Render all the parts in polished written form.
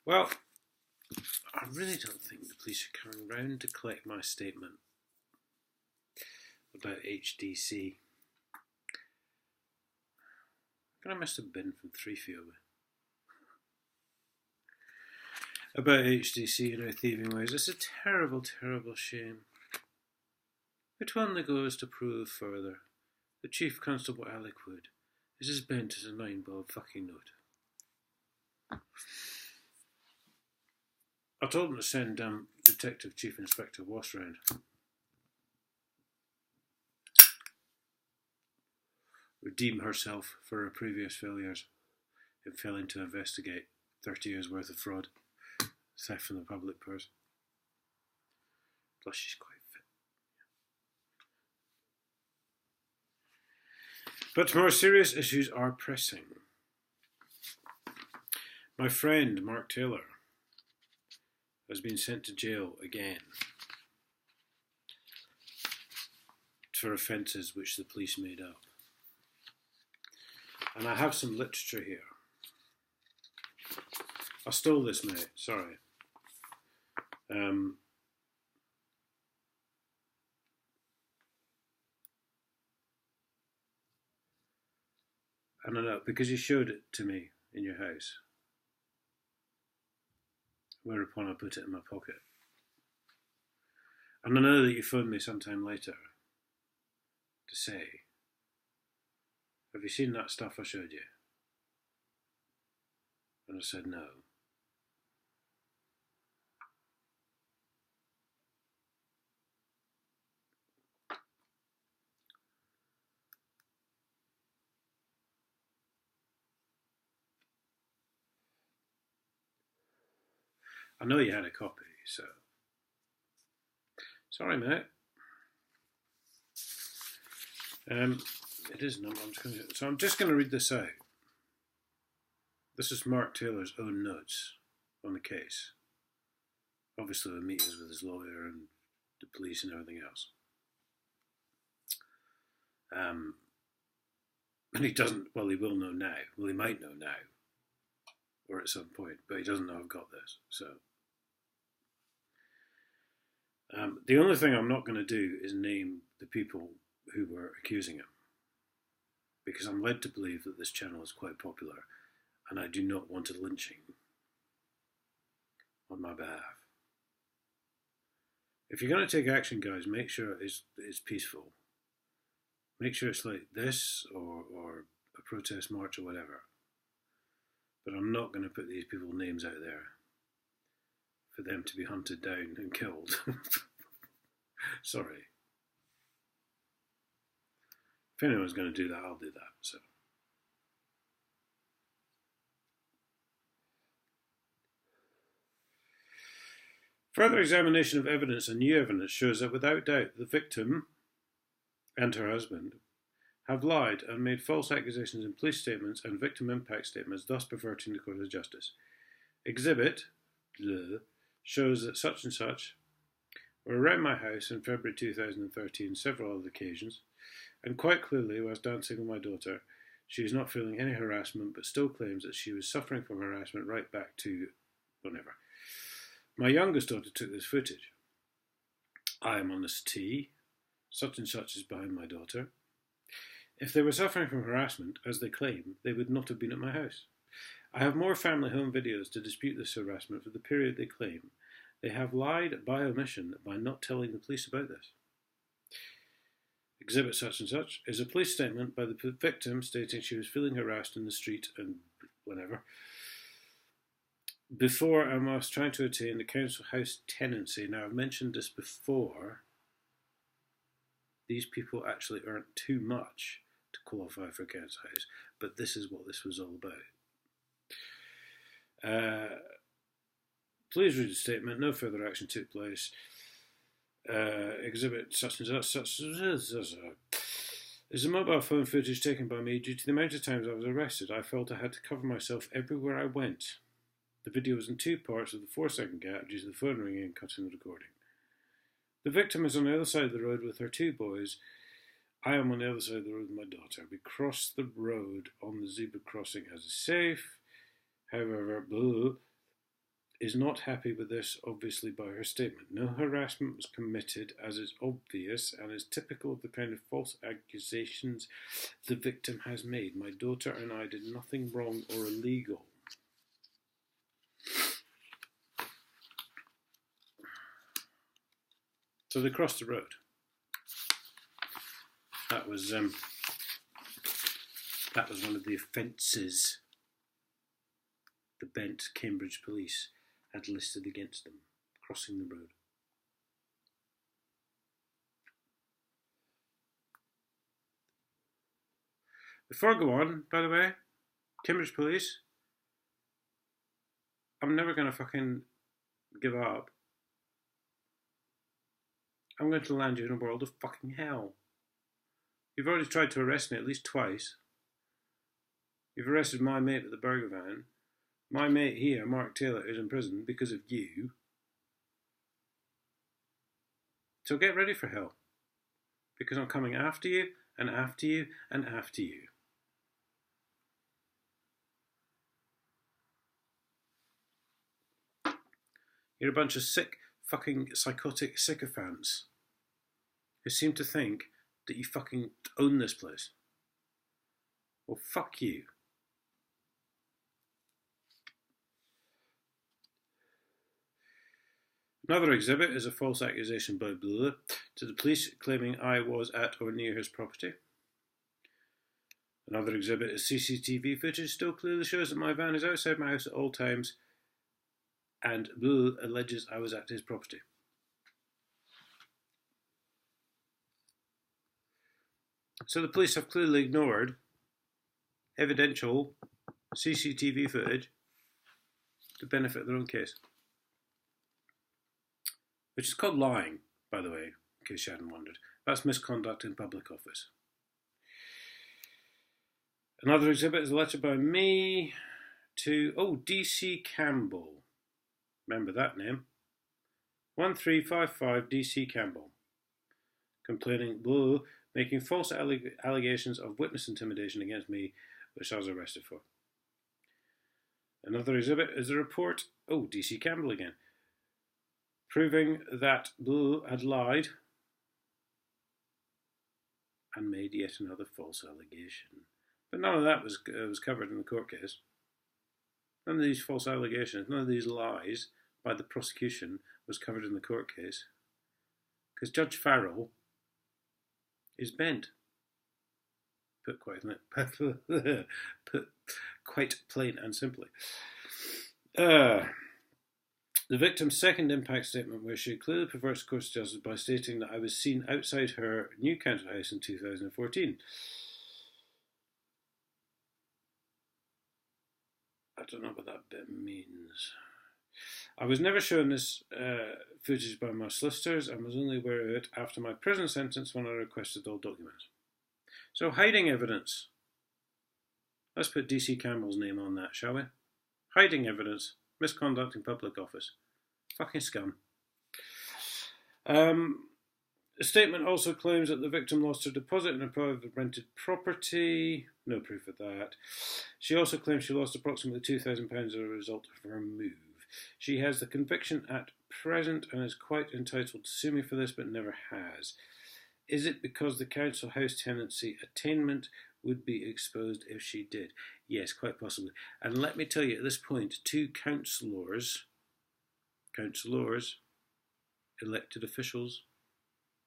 Well, I really don't think the police are coming round to collect my statement about HDC. I must have been from Threefield. About HDC and our thieving ways. It's a terrible, terrible shame. It only goes to prove further that Chief Constable Alec Wood is as bent as a 9-bob fucking note. I told him to send Detective Chief Inspector Wass round. Redeem herself for her previous failures in failing to investigate 30 years worth of fraud, theft from the public purse. Plus she's quite fit. But more serious issues are pressing. My friend Mark Taylor has been sent to jail again for offences which the police made up. And I have some literature here. I stole this, mate, sorry. I don't know, because you showed it to me in your house. Whereupon I put it in my pocket. And I know that you phoned me sometime later to say, have you seen that stuff I showed you? And I said no. I know you had a copy, so... Sorry, mate. It is not. I'm just going to read this out. This is Mark Taylor's own notes on the case. Obviously, the meetings with his lawyer and the police and everything else. And he doesn't. Well, he will know now. Well, he might know now, or at some point, but he doesn't know I've got this. So. The only thing I'm not going to do is name the people who were accusing him, because I'm led to believe that this channel is quite popular, and I do not want a lynching on my behalf. If you're going to take action, guys, make sure it's peaceful. Make sure it's like this, or a protest march or whatever. But I'm not going to put these people's names out there for them to be hunted down and killed. Sorry. If anyone's going to do that, I'll do that. So. Further examination of evidence and new evidence shows that without doubt the victim and her husband have lied and made false accusations in police statements and victim impact statements, thus perverting the course of justice. Exhibit shows that such and such were around my house in February 2013 several other occasions, and quite clearly, whilst dancing with my daughter, she is not feeling any harassment, but still claims that she was suffering from harassment right back to whenever. My youngest daughter took this footage. I am on the settee. Such and such is behind my daughter. If they were suffering from harassment, as they claim, they would not have been at my house. I have more family home videos to dispute this harassment for the period they claim. They have lied by omission by not telling the police about this. Exhibit such and such is a police statement by the victim stating she was feeling harassed in the street and whatever. Before and whilst trying to attain the council house tenancy. Now, I've mentioned this before. These people actually earn too much to qualify for council house, but this is what this was all about. Please read the statement. No further action took place. Exhibit such and such is a mobile phone footage taken by me due to the amount of times I was arrested. I felt I had to cover myself everywhere I went. The video was in two parts with a 4-second gap due to the phone ringing and cutting the recording. The victim is on the other side of the road with her 2 boys. I am on the other side of the road with my daughter. We crossed the road on the zebra crossing as a safe. However, is not happy with this, obviously, by her statement. No harassment was committed, as is obvious and is typical of the kind of false accusations the victim has made. My daughter and I did nothing wrong or illegal. So they crossed the road. That was one of the offences the Bent Cambridge Police had listed against them, crossing the road. Before I go on, by the way, Cambridge Police, I'm never going to fucking give up. I'm going to land you in a world of fucking hell. You've already tried to arrest me at least twice. You've arrested my mate at the burger van. My mate here, Mark Taylor, is in prison because of you. So get ready for hell. Because I'm coming after you, and after you, and after you. You're a bunch of sick, fucking psychotic sycophants who seem to think that you fucking own this place. Well, fuck you. Another exhibit is a false accusation by Blah to the police claiming I was at or near his property. Another exhibit is CCTV footage still clearly shows that my van is outside my house at all times and Blah alleges I was at his property. So the police have clearly ignored evidential CCTV footage to benefit their own case. Which is called lying, by the way, in case you hadn't wondered. That's misconduct in public office. Another exhibit is a letter by me to, DC Campbell. Remember that name. 1355 DC Campbell. Complaining, making false allegations of witness intimidation against me, which I was arrested for. Another exhibit is a report, DC Campbell again, proving that Blah had lied and made yet another false allegation. But none of that was covered in the court case. None of these false allegations, none of these lies by the prosecution was covered in the court case. Because Judge Farrell is bent. Put quite plain and simply. The victim's second impact statement, where she clearly perverts the course of justice by stating that I was seen outside her new council house in 2014. I don't know what that bit means. I was never shown this footage by my solicitors and was only aware of it after my prison sentence when I requested all documents. So hiding evidence. Let's put DC Campbell's name on that, shall we? Hiding evidence. Misconduct in public office. Fucking scum. The statement also claims that the victim lost her deposit in a private rented property. No proof of that. She also claims she lost approximately £2,000 as a result of her move. She has the conviction at present and is quite entitled to sue me for this, but never has. Is it because the council house tenancy attainment would be exposed if she did? Yes, quite possibly. And let me tell you at this point, two councillors, elected officials,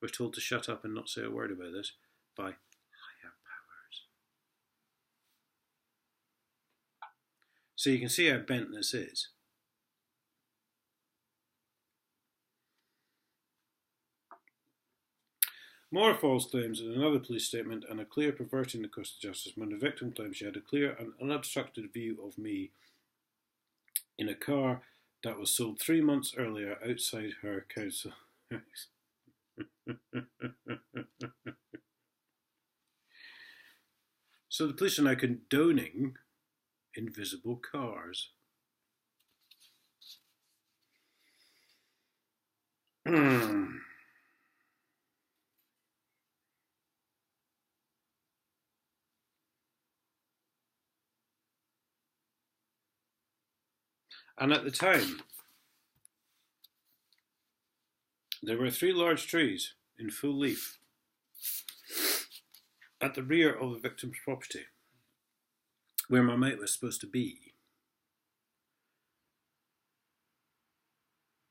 were told to shut up and not say a word about this by higher powers. So you can see how bent this is. More false claims in another police statement and a clear perverting the course of justice when the victim claims she had a clear and unobstructed view of me in a car that was sold 3 months earlier outside her council house. So the police are now condoning invisible cars. And at the time, There were 3 large trees in full leaf at the rear of the victim's property, where my mate was supposed to be.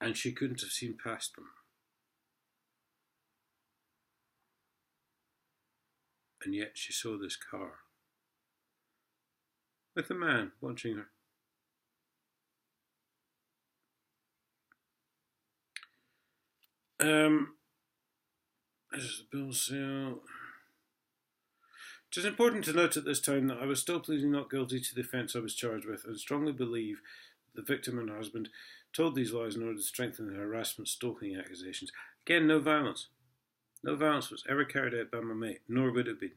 And she couldn't have seen past them. And yet she saw this car with a man watching her. This is the bill sale. It is important to note at this time that I was still pleading not guilty to the offence I was charged with, and strongly believe the victim and her husband told these lies in order to strengthen the harassment stalking accusations. Again, no violence. No violence was ever carried out by my mate, nor would it be.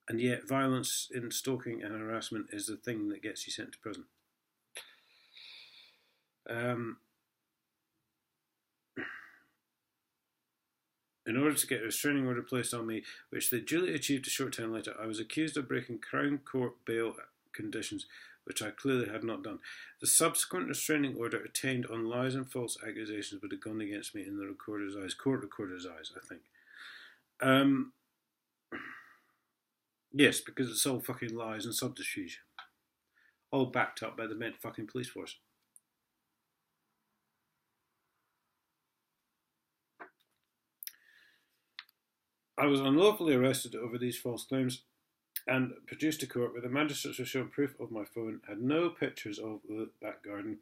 And yet violence in stalking and harassment is the thing that gets you sent to prison. In order to get a restraining order placed on me, which they duly achieved a short time later, I was accused of breaking Crown Court bail conditions, which I clearly had not done. The subsequent restraining order attained on lies and false accusations would have gone against me in the recorder's eyes, court recorder's eyes, I think. Yes, because it's all fucking lies and subterfuge. All backed up by the Met fucking police force. I was unlawfully arrested over these false claims and produced to court where the magistrates were shown proof of my phone, had no pictures of the back garden,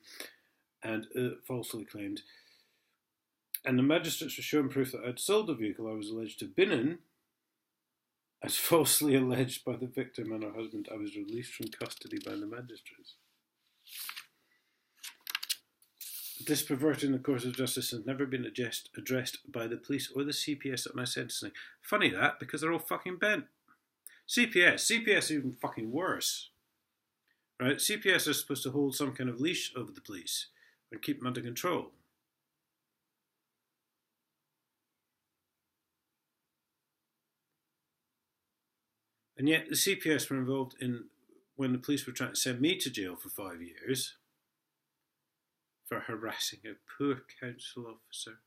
and falsely claimed. And the magistrates were shown proof that I had sold the vehicle I was alleged to have been in. As falsely alleged by the victim and her husband, I was released from custody by the magistrates. This perverting the course of justice has never been addressed by the police or the CPS at my sentencing. Funny that, because they're all fucking bent. CPS is even fucking worse. Right? CPS are supposed to hold some kind of leash over the police and keep them under control. And yet the CPS were involved in when the police were trying to send me to jail for 5 years for harassing a poor council officer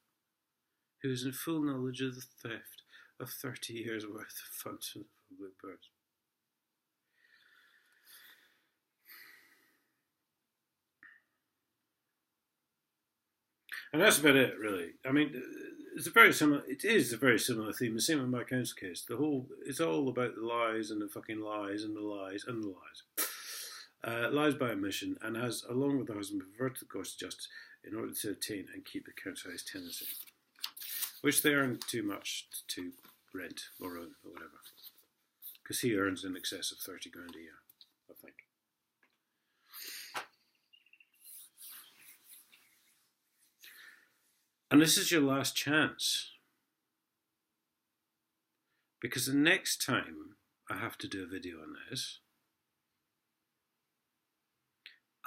who was in full knowledge of the theft of 30 years' worth of funds from the public purse. And that's about it, really. I mean, it is a very similar theme. The same with my council case. It's all about the lies and the fucking lies and the lies and the lies. Lies by omission, and has, along with the husband, perverted the course of justice in order to obtain and keep the council house tenancy, which they earn too much to rent or own or whatever, because he earns in excess of 30 grand a year, I think. And this is your last chance, because the next time I have to do a video on this,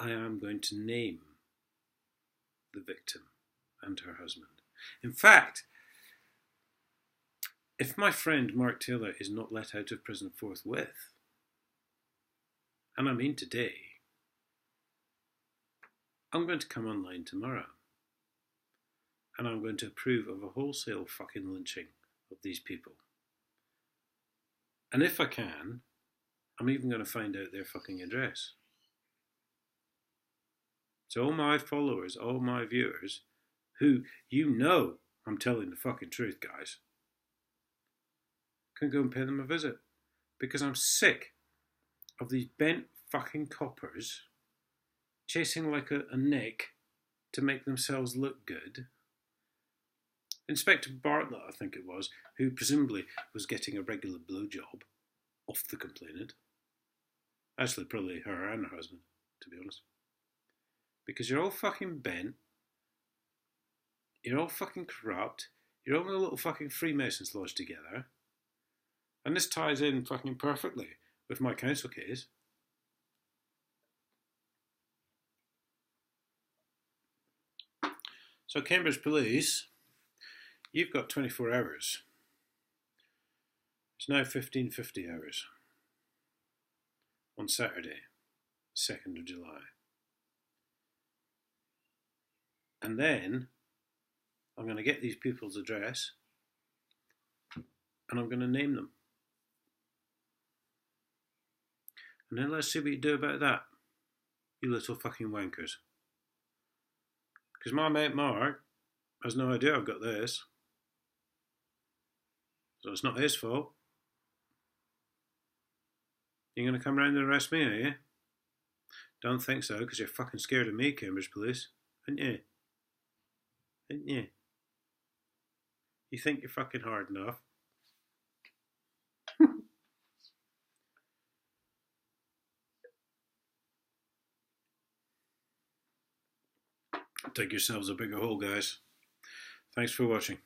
I am going to name the victim and her husband. In fact, if my friend Mark Taylor is not let out of prison forthwith, and I mean today, I'm going to come online tomorrow and I'm going to approve of a wholesale fucking lynching of these people. And if I can, I'm even going to find out their fucking address. So all my followers, all my viewers, who you know I'm telling the fucking truth, guys, can go and pay them a visit. Because I'm sick of these bent fucking coppers chasing like a Nick to make themselves look good. Inspector Bartlett, I think it was, who presumably was getting a regular blowjob off the complainant. Actually, probably her and her husband, to be honest. Because you're all fucking bent, you're all fucking corrupt, you're all a little fucking Freemasons lodged together, and this ties in fucking perfectly with my council case. So Cambridge Police, you've got 24 hours. It's now 15:50 hours on Saturday, 2nd of July. And then I'm going to get these people's address and I'm going to name them. And then let's see what you do about that, you little fucking wankers. Because my mate Mark has no idea I've got this. So it's not his fault. You're going to come round and arrest me, are you? Don't think so, because you're fucking scared of me, Cambridge Police. Aren't you? Aren't you? You think you're fucking hard enough. Dig yourselves a bigger hole, guys. Thanks for watching.